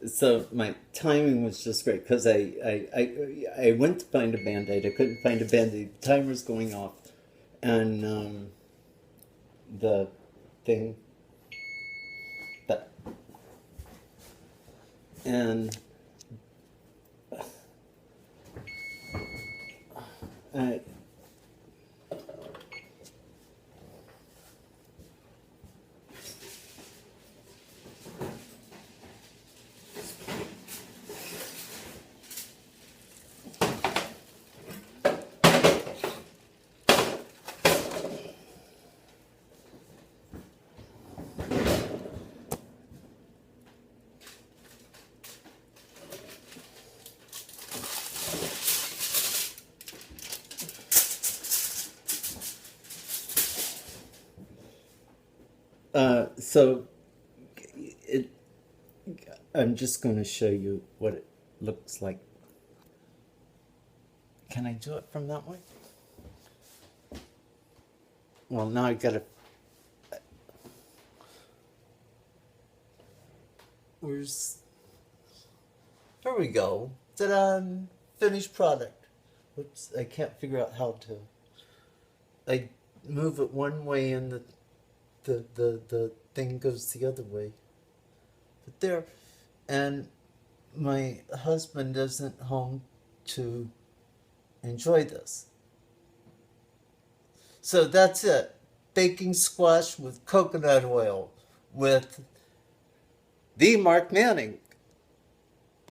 So my timing was just great because I went to find a Band-Aid. I couldn't find a Band-Aid. The timer's going off, and the thing that and I so it I'm just going to show you what it looks like. Can I do it from that way? Well, now I gotta. Where's? There we go. Ta-da! Finished product. Whoops! I can't figure out how to. I move it one way and the thing goes the other way. But there, and my husband isn't home to enjoy this. So that's it. Baking squash with coconut oil with the Mark Manning.